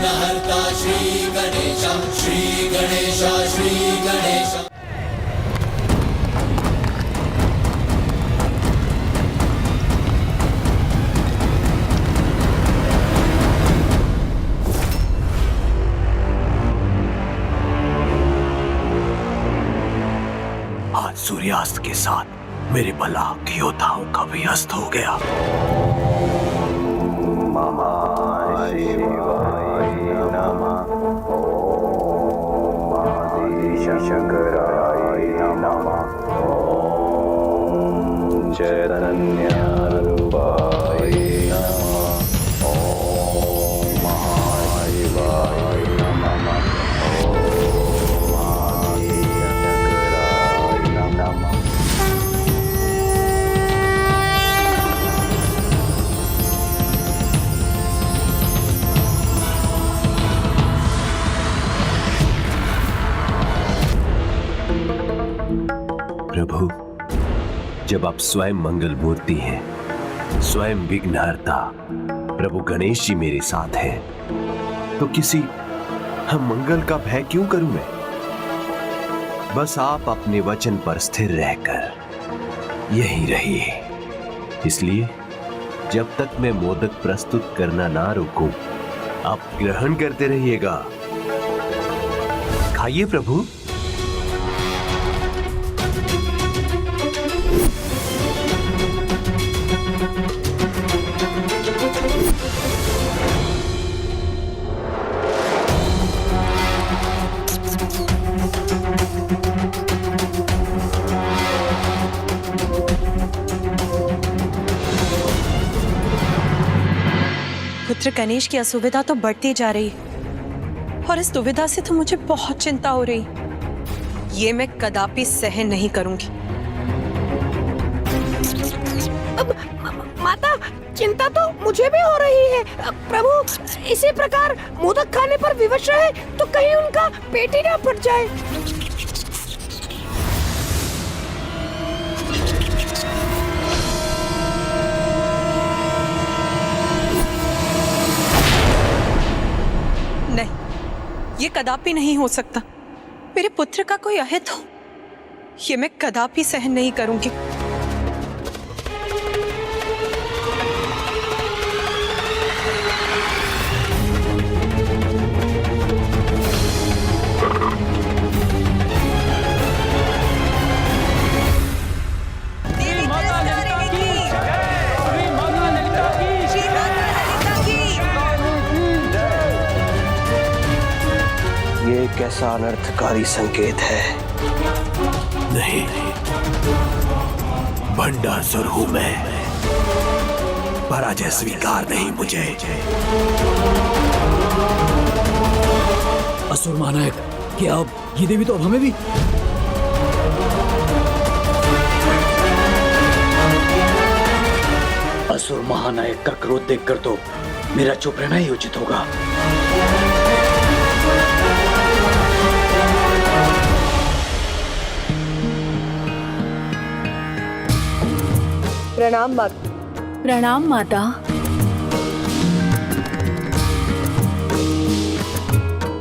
विघ्नहर्ता श्री गणेश, श्री गणेश, श्री गणेश। आज सूर्यास्त के साथ मेरे बलाक योद्धाओं का भी अस्त हो गया। महाशिवाय नमः। ओम आदिशंकराय नमः। ओम चैतन्यरूपाय नमः। ओम महाशिवाय नमः। ओम आदिशंकराय नमः। प्रभु, जब आप स्वयं मंगल मूर्ति हैं, स्वयं विघ्नहर्ता प्रभु गणेश जी मेरे साथ हैं, तो किसी हम मंगल का भय क्यों करूं मैं? बस आप अपने वचन पर स्थिर रहकर यहीं रहिए। इसलिए जब तक मैं मोदक प्रस्तुत करना ना रोकूं, आप ग्रहण करते रहिएगा। खाइए प्रभु। पुत्र गणेश की असुविधा तो बढ़ती जा रही और इस दुविधा से तो मुझे बहुत चिंता हो रही। ये मैं कदापि सहन नहीं करूंगी। माता, चिंता तो मुझे भी हो रही है। प्रभु, इसी प्रकार मोदक खाने पर विवश रहे तो कहीं उनका पेट ही ना फट जाए। नहीं, ये कदापि नहीं हो सकता। मेरे पुत्र का कोई अहित हो, ये मैं कदापि सहन नहीं करूंगी। ये कैसा अनर्थकारी संकेत है? नहीं, भंडासुर हूं मैं। पराजय स्वीकार नहीं मुझे। असुर महानायक, क्या अब ये देवी तो अब हमें भी? असुर महानायक का क्रोध देखकर तो मेरा चुप रहना ही उचित होगा। प्रणाम माता। प्रणाम माता।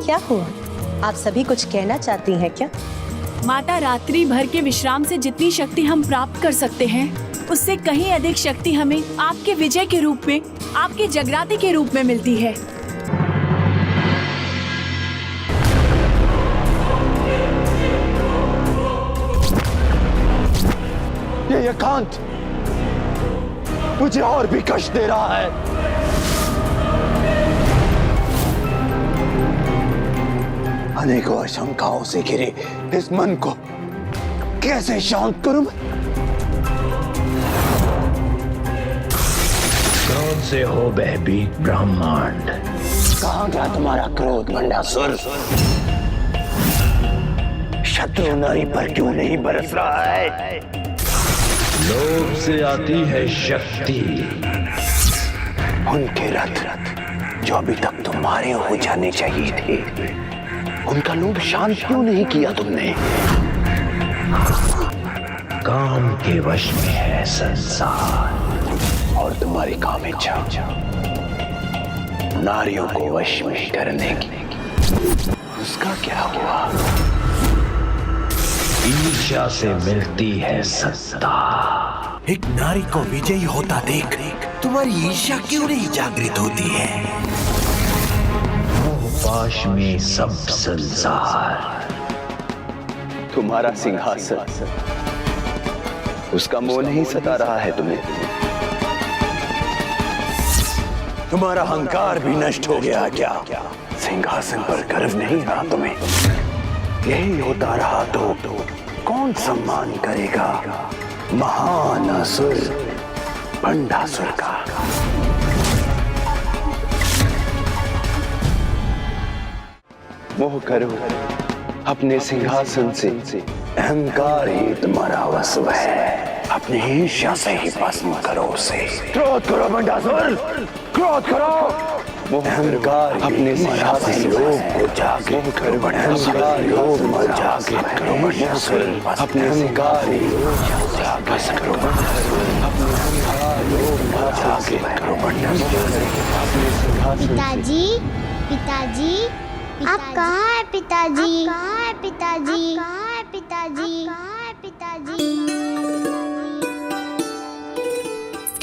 क्या हुआ? आप सभी कुछ कहना चाहती हैं क्या? माता, रात्रि भर के विश्राम से जितनी शक्ति हम प्राप्त कर सकते हैं, उससे कहीं अधिक शक्ति हमें आपके विजय के रूप में, आपके जगराते के रूप में मिलती है। ये एकांत मुझे और भी कष्ट दे रहा है। अनेकों आशंकाओं से घिरे इस मन को कैसे शांत करूं मैं? क्रोध से हो भयभीत ब्रह्मांड। कहां गया तुम्हारा क्रोध भंडासुर? शत्रु नारी पर क्यों नहीं बरस रहा है? लोभ से आती है शक्ति। उनके रथ जो अभी तक तुम्हारे हो जाने चाहिए थे, उनका लोभ शांत क्यों नहीं किया तुमने? काम के वश में है संसार और तुम्हारी काम इच्छा नारियों को वश में करने की। उसका क्या हुआ? ईर्ष्या से मिलती है सत्ता। एक नारी को विजयी होता देख तुम्हारी ईर्ष्या क्यों नहीं जागृत होती है? मोहपाश में सब संसार। तुम्हारा सिंहासन, उसका मोह नहीं सता रहा है तुम्हें? तुम्हारा अहंकार भी नष्ट हो गया क्या? सिंहासन पर गर्व नहीं रहा तुम्हें? यही होता रहा तो कौन सम्मान करेगा महान असुर भंडासुर का? मोह करो अपने सिंहासन से, अहंकार ही तुम्हारा वश है। अपनी ईर्ष्या से ही भस्म करो उसे। क्रोध करो भंडासुर, क्रोध करो। अहंकार अपने सिंहासन से लोभ को जागृत करो भंडासुर, लोभ को जागृत करो भंडासुर। अपने अहंकार ही भस्म करो भंडासुर, अपने अहंकार लोभ को जागृत करो भंडासुर। पिताजी, पिताजी, आप कहाँ है पिताजी? कहाँ है पिताजी? कहाँ है पिताजी? कहाँ है पिताजी?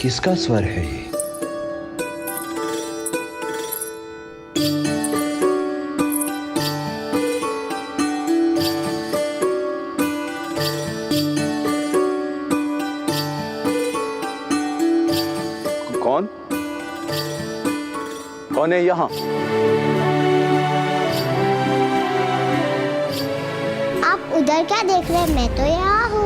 किसका स्वर है ये? कौन? कौन है यहाँ? उधर क्या देख रहे हैं? मैं तो यहाँ हूँ।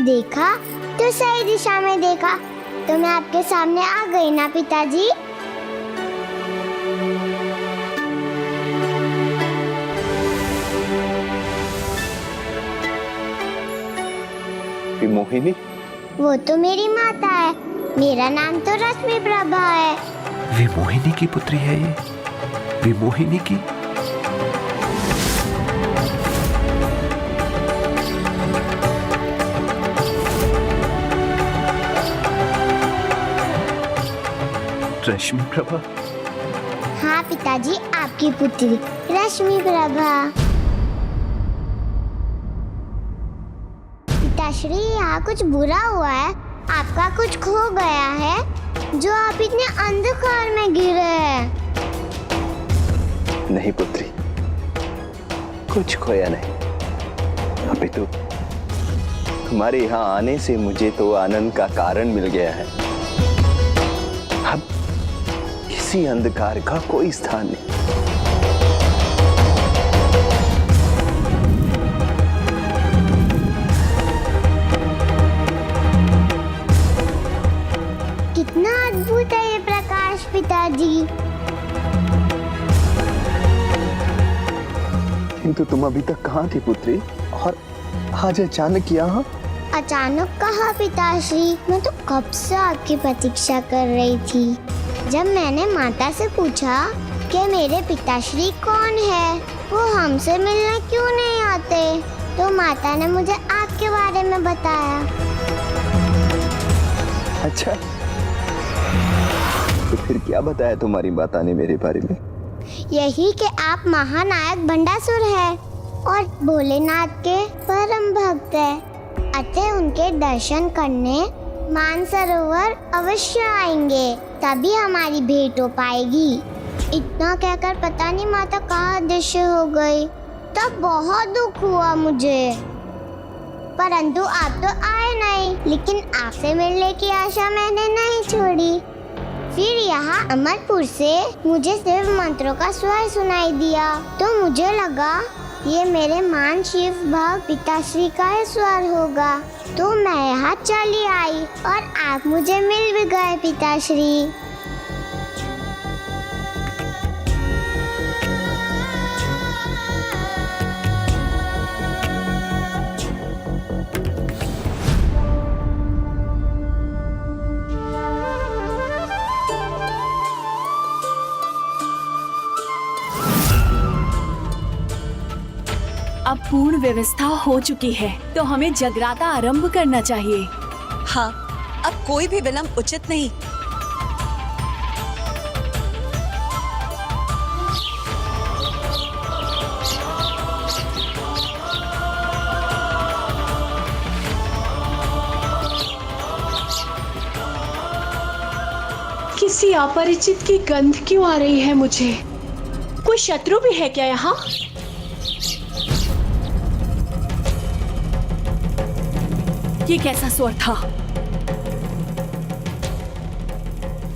देखा तो सही दिशा में देखा तो मैं आपके सामने आ गई ना पिताजी। मोहिनी? वो तो मेरी माता है। मेरा नाम तो रश्मि प्रभा है। विमोहिनी की पुत्री है ये? विमोहिनी की? रश्मि प्रभा? हाँ पिताजी, आपकी पुत्री रश्मि प्रभा। पिताश्री, यहाँ कुछ बुरा हुआ है। आपका कुछ खो गया है जो आप इतने अंधकार में गिरे हैं। नहीं पुत्री, कुछ खोया नहीं। अभी तो तुम्हारे यहाँ आने से मुझे तो आनंद का कारण मिल गया है। अब किसी अंधकार का कोई स्थान नहीं। कितना अद्भुत है ये प्रकाश पिताजी। किंतु तुम अभी तक कहाँ थी पुत्री, और आज अचानक यहाँ? अचानक कहा पिताश्री, मैं तो कब से आपकी प्रतीक्षा कर रही थी। जब मैंने माता से पूछा कि मेरे पिताश्री कौन है, वो हमसे मिलने क्यों नहीं आते, तो माता ने मुझे आपके बारे में बताया। अच्छा, तो फिर क्या बताया तुम्हारी माता ने मेरे बारे में? यही कि आप महानायक भंडासुर हैं और भोलेनाथ के परम भक्त हैं। अतः उनके दर्शन करने मानसरोवर अवश्य आएंगे, तभी हमारी भेंट हो पाएगी। इतना कहकर पता नहीं माता कहाँ अदृश्य हो गई। तब बहुत दुख हुआ मुझे, परंतु आप तो आए नहीं। लेकिन आपसे मिलने की आशा मैंने नहीं छोड़ी। फिर यहाँ अमरपुर से मुझे शिव मंत्रों का स्वर सुनाई दिया, तो मुझे लगा ये मेरे मान शिव भक्त पिताश्री का ही स्वर होगा। तो मैं यहाँ चली आई और आप मुझे मिल भी गए पिताश्री। अब पूर्ण व्यवस्था हो चुकी है तो हमें जगराता आरंभ करना चाहिए। हाँ, अब कोई भी विलंब उचित नहीं। किसी अपरिचित की गंध क्यों आ रही है मुझे? कोई शत्रु भी है क्या यहाँ? ये कैसा स्वर था?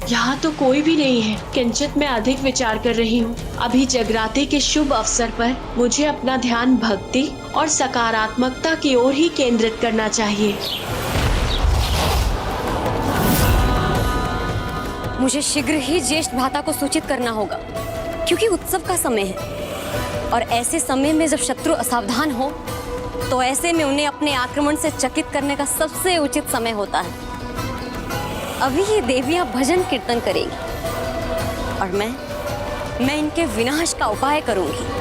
यहाँ तो कोई भी नहीं है। किंचित मैं अधिक विचार कर रही हूँ। अभी जगराते के शुभ अवसर पर मुझे अपना ध्यान भक्ति और सकारात्मकता की ओर ही केंद्रित करना चाहिए। मुझे शीघ्र ही ज्येष्ठ भ्राता को सूचित करना होगा, क्योंकि उत्सव का समय है और ऐसे समय में जब शत्रु असावधान हो तो ऐसे में उन्हें अपने आक्रमण से चकित करने का सबसे उचित समय होता है। अभी ये देवियां भजन कीर्तन करेंगी और मैं इनके विनाश का उपाय करूंगी।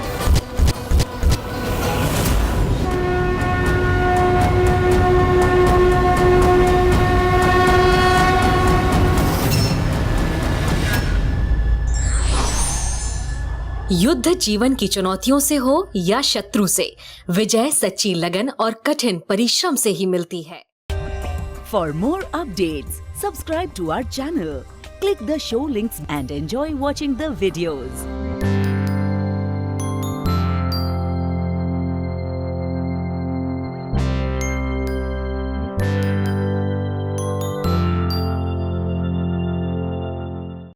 युद्ध जीवन की चुनौतियों से हो या शत्रु से, विजय सच्ची लगन और कठिन परिश्रम से ही मिलती है। For more updates, subscribe to our channel, click the show links and enjoy watching the videos.